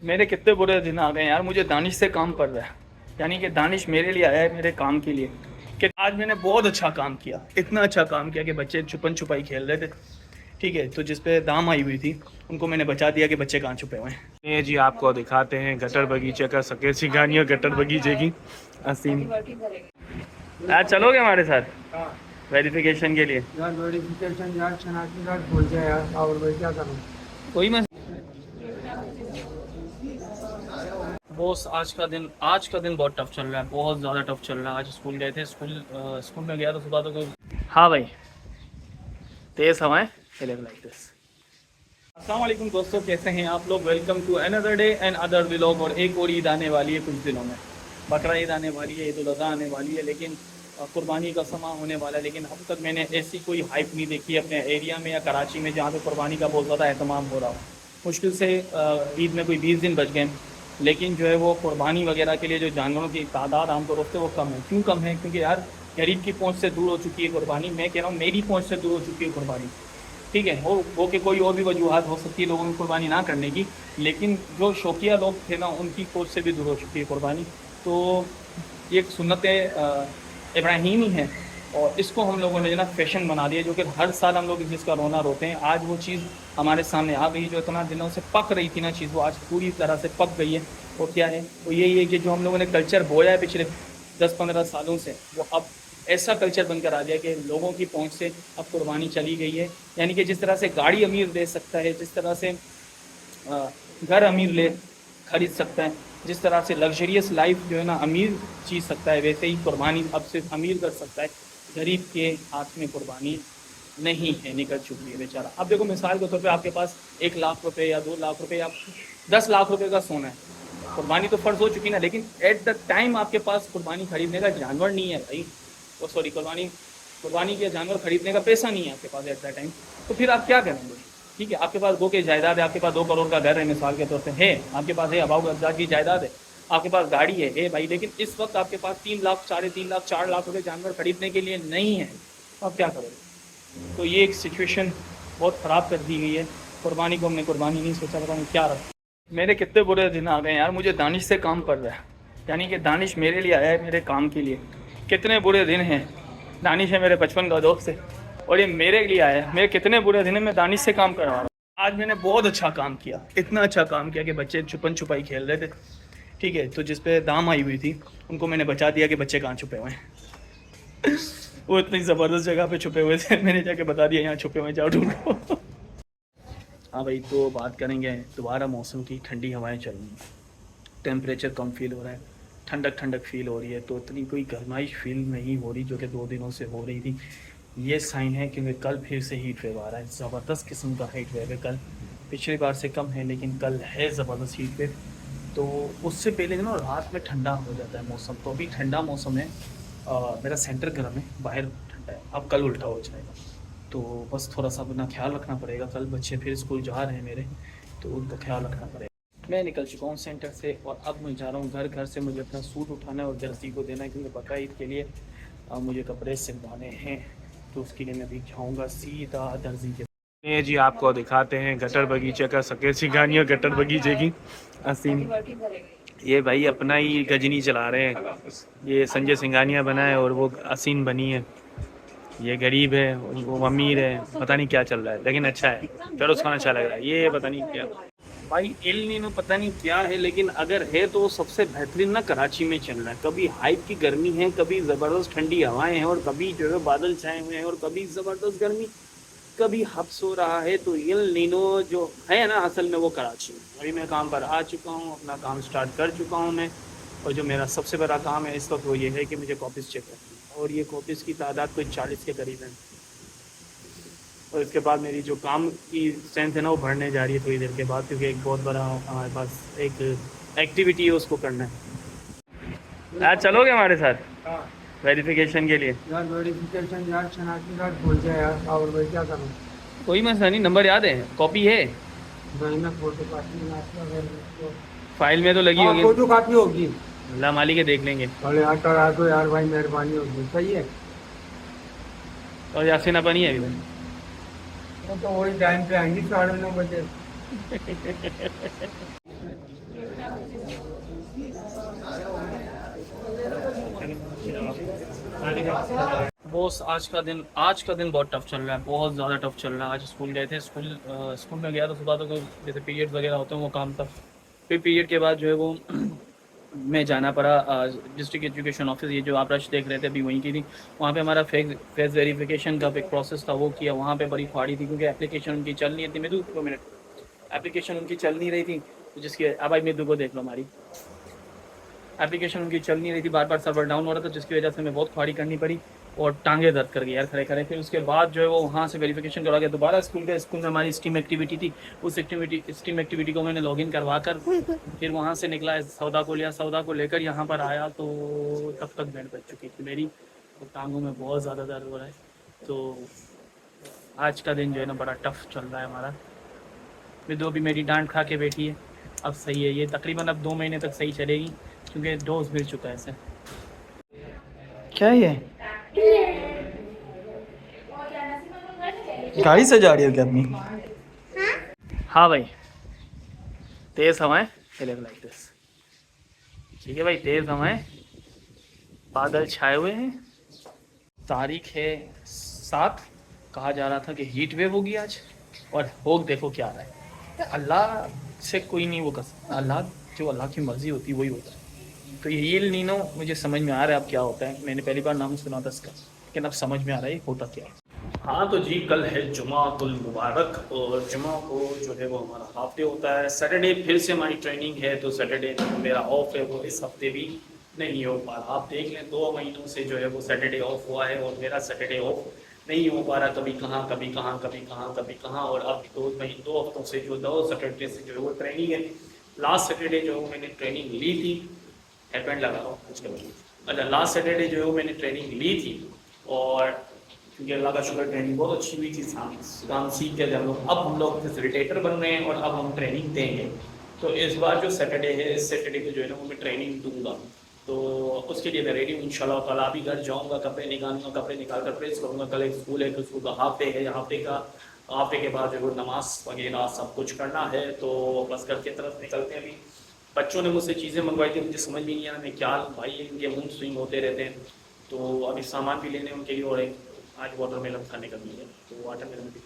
मेरे कितने बुरे दिन आ गए यार। मुझे दानिश से काम पड़ रहा है, यानी कि दानिश मेरे लिए आया है, मेरे काम के लिए। कि आज मैंने बहुत अच्छा काम किया, इतना अच्छा काम किया कि बच्चे छुपन छुपाई खेल रहे थे, ठीक है। तो जिस पे दाम आई हुई थी उनको मैंने बचा दिया कि बच्चे कहाँ छुपे हुए हैं। ये जी आपको दिखाते हैं गटर बगीचे का सके सिंगानिया गटर बगीचे की असीम। आज चलोगे हमारे साथ वेरिफिकेशन के लिए? यार वेरिफिकेशन यार शनाख्ती कार्ड भूल जाए यार, और भाई क्या करूँ। कोई मैं बॉस, आज का दिन बहुत टफ चल रहा है, बहुत ज़्यादा टफ चल रहा है। आज स्कूल गए थे, स्कूल में गया तो सुबह तो कोई, हाँ भाई, तेज़ हवाएं लाइक दिस। अस्सलाम वालेकुम दोस्तों, कैसे हैं आप लोग? Welcome to another day and other vlog. और एक और ईद आने वाली है कुछ दिनों में, बकरा ईद आने वाली है, ईद उल अज़हा आने वाली है, लेकिन कुर्बानी का समा होने वाला है। लेकिन अब तक मैंने ऐसी कोई हाइप नहीं देखी अपने एरिया में या कराची में जहाँ पे कुर्बानी का बहुत ज़्यादा एहतमाम हो रहा हो। मुश्किल से ईद में कोई 20 दिन बच गए, लेकिन जो है वो कुर्बानी वगैरह के लिए जो जानवरों की तादाद आमतौर पर वो कम है। क्यों कम है? क्योंकि यार गरीब की पहुँच से दूर हो चुकी है कुर्बानी। मैं कह रहा हूँ मेरी पहुँच से दूर हो चुकी है कुर्बानी, ठीक है। वो कि कोई और भी वजूहत हो सकती है लोगों की कुर्बानी ना करने की, लेकिन जो शौकिया लोग थे ना उनकी पहुँच से भी दूर हो चुकी है कुर्बानी। तो ये एक सुन्नत इब्राहीमी है, और इसको हम लोगों ने जो ना फैशन बना दिया, जो कि हर साल हम लोग इस चीज़ का रोना रोते हैं। आज वो चीज़ हमारे सामने आ गई, जो इतना दिनों से पक रही थी ना चीज़, वो आज पूरी तरह से पक गई है। वो क्या है? वो यही है कि जो हम लोगों ने कल्चर बोया है पिछले 10-15 सालों से, वो अब ऐसा कल्चर बनकर आ गया कि लोगों की पहुंच से अब कुर्बानी चली गई है। यानी कि जिस तरह से गाड़ी अमीर ले सकता है, जिस तरह से घर अमीर ले खरीद सकता है, जिस तरह से लग्जरियस लाइफ जो है ना अमीर जी सकता है, वैसे ही कुर्बानी अब सिर्फ अमीर कर सकता है। गरीब के हाथ में कुर्बानी नहीं है, निकल चुकी है बेचारा। अब देखो मिसाल के तौर पे आपके पास 1 लाख रुपए या 2 लाख रुपए या 10 लाख रुपए का सोना है, कुर्बानी तो फ़र्ज़ हो चुकी ना, लेकिन एट द टाइम आपके पास कुर्बानी खरीदने का जानवर नहीं है भाई। वो सॉरी, कुर्बानी के जानवर खरीदने का पैसा नहीं है आपके पास एट द टाइम। तो फिर आप क्या करेंगे? ठीक है, आपके पास 2 की जायदाद है, आपके पास 2 करोड़ का घर है, मिसाल के तौर पे है, आपके पास है अबाउ गद्दार की जायदाद है, आपके पास गाड़ी है भाई, लेकिन इस वक्त आपके पास 3 लाख, 3.5 लाख, 4 लाख रुपए जानवर खरीदने के लिए नहीं है, तो आप क्या करोगे? तो ये एक सिचुएशन बहुत ख़राब कर दी गई है। कुर्बानी को हमने कुर्बानी नहीं सोचा, पता नहीं क्या रखा। मेरे कितने बुरे दिन आ गए यार। मुझे दानिश से काम पड़ रहा है, यानी कि दानिश मेरे लिए आया है, मेरे काम के लिए। कितने बुरे दिन हैं। दानिश है मेरे बचपन का दोस्त है, और ये मेरे लिए आया है। मेरे कितने बुरे दिन हैं, मैं दानिश से काम करवा रहा हूँ। आज मैंने बहुत अच्छा काम किया, इतना अच्छा काम किया कि बच्चे छुपन छुपाई खेल रहे थे, ठीक है। तो जिस पे दाम आई हुई थी उनको मैंने बचा दिया कि बच्चे कहाँ छुपे हुए हैं। वो इतनी ज़बरदस्त जगह पे छुपे हुए थे, मैंने जाके बता दिया यहाँ छुपे हुए, जाओ ढूंढो। हाँ भाई, तो बात करेंगे दोबारा मौसम की। ठंडी हवाएं चल रही हैं, टेम्परेचर कम फील हो रहा है, ठंडक ठंडक फील हो रही है, तो इतनी कोई गर्माइश फील नहीं हो रही जो कि 2 दिनों से हो रही थी। ये साइन है क्योंकि कल फिर से हीट वेव आ रहा है, ज़बरदस्त किस्म का हीट वेव है कल। पिछली बार से कम है, लेकिन कल है ज़बरदस्त हीट वेव। तो उससे पहले ना रात में ठंडा हो जाता है मौसम, तो अभी ठंडा मौसम है। मेरा सेंटर गर्म है, बाहर ठंडा है। अब कल उल्टा हो जाएगा, तो बस थोड़ा सा अपना ख्याल रखना पड़ेगा। कल बच्चे फिर स्कूल जा रहे हैं मेरे, तो उनका ख्याल रखना पड़ेगा। मैं निकल चुका हूँ सेंटर से, और अब मैं जा रहा हूँ घर। घर से मुझे अपना सूट उठाना है और दर्जी को देना है, क्योंकि बकरा ईद के लिए मुझे कपड़े सिलवाने हैं। तो उसके लिए मैं भी जाऊँगा सीधा दर्जी के। ये जी आपको दिखाते हैं गटर बगीचे का सके सिंगानिया गटर बगीचे की असीम। ये भाई अपना ही गजनी चला रहे हैं, ये संजय सिंगानिया बना है और वो असीम बनी है। ये गरीब है, वो अमीर है, पता नहीं क्या चल रहा है, लेकिन अच्छा है, चलो उसका अच्छा लग रहा है। ये पता नहीं क्या भाई एल नीनो पता नहीं क्या है, लेकिन अगर है तो सबसे बेहतरीन ना कराची में चल रहा है। कभी हाइप की गर्मी है, कभी ज़बरदस्त ठंडी हवाएं हैं, और कभी जो है बादल छाए हुए हैं, और कभी ज़बरदस्त गर्मी, कभी हब्स हो रहा है। तो एल नीनो जो है ना असल में वो कराची में। अभी मैं काम पर आ चुका हूँ, अपना काम स्टार्ट कर चुका हूँ मैं, और जो मेरा सबसे बड़ा काम है इस वक्त वो ये है कि मुझे कॉपीज़ चेक करनी है, और ये कॉपीज़ की तादाद कोई 40 के करीब है। और इसके बाद मेरी जो काम की स्ट्रेंथ है ना वो बढ़ने जा रही है थोड़ी देर के बाद, क्योंकि एक बहुत बड़ा हमारे पास एक एक्टिविटी है, उसको करना है। आज चलोगे हमारे साथ हाँ वेरिफिकेशन के लिए? यार वेरिफिकेशन यार शनाख्ती कार्ड भूल जाए यार, और भाई क्या करूँ। कोई मसला नहीं, नंबर याद है, कॉपी है भाई मैं फोटो कापी फाइल में तो लगी हाँ होगी। फोटो कापी होगी। अल्लाह माली के देख लेंगे। अरे यार करा दो यार भाई, मेहरबानी होगी। सही है, और यासीन अपनी है अभी वो तो वही टाइम पे आएंगी 9:30 बजे। बॉस आज का दिन बहुत टफ चल रहा है, बहुत ज़्यादा टफ चल रहा है। आज स्कूल गए थे, स्कूल में गया तो सुबह तो कोई जैसे पीरियड्स वगैरह होते हैं वो काम था। फिर पीरियड के बाद जो है वो मैं जाना पड़ा डिस्ट्रिक्ट एजुकेशन ऑफिस, ये जो आप रश देख रहे थे अभी वहीं की थी। वहाँ पे हमारा फेस वेरिफिकेशन का एक प्रोसेस था, वो किया। वहाँ पे बड़ी फाड़ी थी क्योंकि एप्लीकेशन उनकी चल नहीं थी। मेरे 2 मिनट एप्लीकेशन उनकी चल नहीं रही थी, तो जिसकी अब भाई मेरे को देख लो, हमारी एप्लीकेशन उनकी चल नहीं रही थी, बार बार सर्वर डाउन हो रहा था, जिसकी वजह से हमें बहुत खाड़ी करनी पड़ी और टांगे दर्द कर गई यार खड़े खड़े। फिर उसके बाद जो है वो वहाँ से वेरिफिकेशन करवा के दोबारा स्कूल में हमारी स्टीम एक्टिविटी थी, उस स्टीम एक्टिविटी को मैंने लॉगिन करवा कर फिर वहाँ से निकला, सौदा को लिया, सौदा को लेकर यहाँ पर आया तो तब तक बैंड बज चुकी थी मेरी, तो टांगों में बहुत ज़्यादा दर्द हो रहा है। तो आज का दिन जो है ना बड़ा टफ चल रहा है हमारा। विदो भी मेरी डांट खा के बैठी है, अब सही है ये, तकरीबन अब 2 महीने तक सही चलेगी क्योंकि डोज मिल चुका है इसे। क्या है ये, गाड़ी से जा रही हो क्या अपनी? हाँ भाई, तेज हवाएं लाइक दिस। ठीक है भाई, तेज हवाएं, बादल छाए हुए हैं। तारीख है 7, कहा जा रहा था कि हीट वेव होगी आज, और होग देखो क्या आ रहा है। अल्लाह से कोई नहीं वो कर सकता, अल्लाह जो अल्लाह की मर्जी होती है वही होता है। तो ये ईल नीनो मुझे समझ में आ रहा है अब क्या होता है, मैंने पहली बार नाम सुना था इसका, लेकिन अब समझ में आ रहा है होता क्या है। हाँ तो जी, कल है जुमातुल मुबारक, और जुमा को जो है वो हमारा हाफ डे होता है। सैटरडे फिर से हमारी ट्रेनिंग है, तो सैटरडे मेरा ऑफ है, वो इस हफ्ते भी नहीं हो पा रहा। आप देख लें 2 महीनों से जो है वो सैटरडे ऑफ हुआ है, और मेरा सैटरडे ऑफ नहीं हो पा रहा, कभी कहाँ कभी कहाँ कभी कहाँ कभी कहाँ। और अब 2 हफ्तों से जो 2 सैटरडे से जो है वो ट्रेनिंग है। लास्ट सैटरडे जो है मैंने ट्रेनिंग ली थी, हेडबैंड लगा रहा हूँ उसके बाद। अच्छा, लास्ट सैटरडे जो है वो मैंने ट्रेनिंग ली थी, और क्योंकि अल्लाह का शुक्र ट्रेनिंग बहुत अच्छी हुई थी, काम सीख गए थे हम लोग। अब हम लोग फैसिलिटेटर बन रहे हैं और अब हम ट्रेनिंग देंगे। तो इस बार जो सैटरडे है, इस सैटरडे को जो है ना वो मैं ट्रेनिंग दूंगा, तो उसके लिए मैं रेडी हूँ इंशाल्लाह ताला। अभी घर जाऊँगा, कपड़े निकालूंगा, कपड़े निकाल कर प्रेस करूँगा। कल एक स्कूल है, तो स्कूल का हाफ डे है, हाफ डे के बाद जो है नमाज वगैरह सब कुछ करना है, तो बस घर की तरफ निकलते हैं। अभी बच्चों ने मुझसे चीज़ें मंगवाई थी, मुझे समझ भी नहीं आया मैं क्या लूँ भाई, इनके मूड स्विंग होते रहते हैं। तो अभी सामान भी लेने उनके लिए, और एक आज वाटरमेलन खाने का भी है, तो वाटरमेलन भी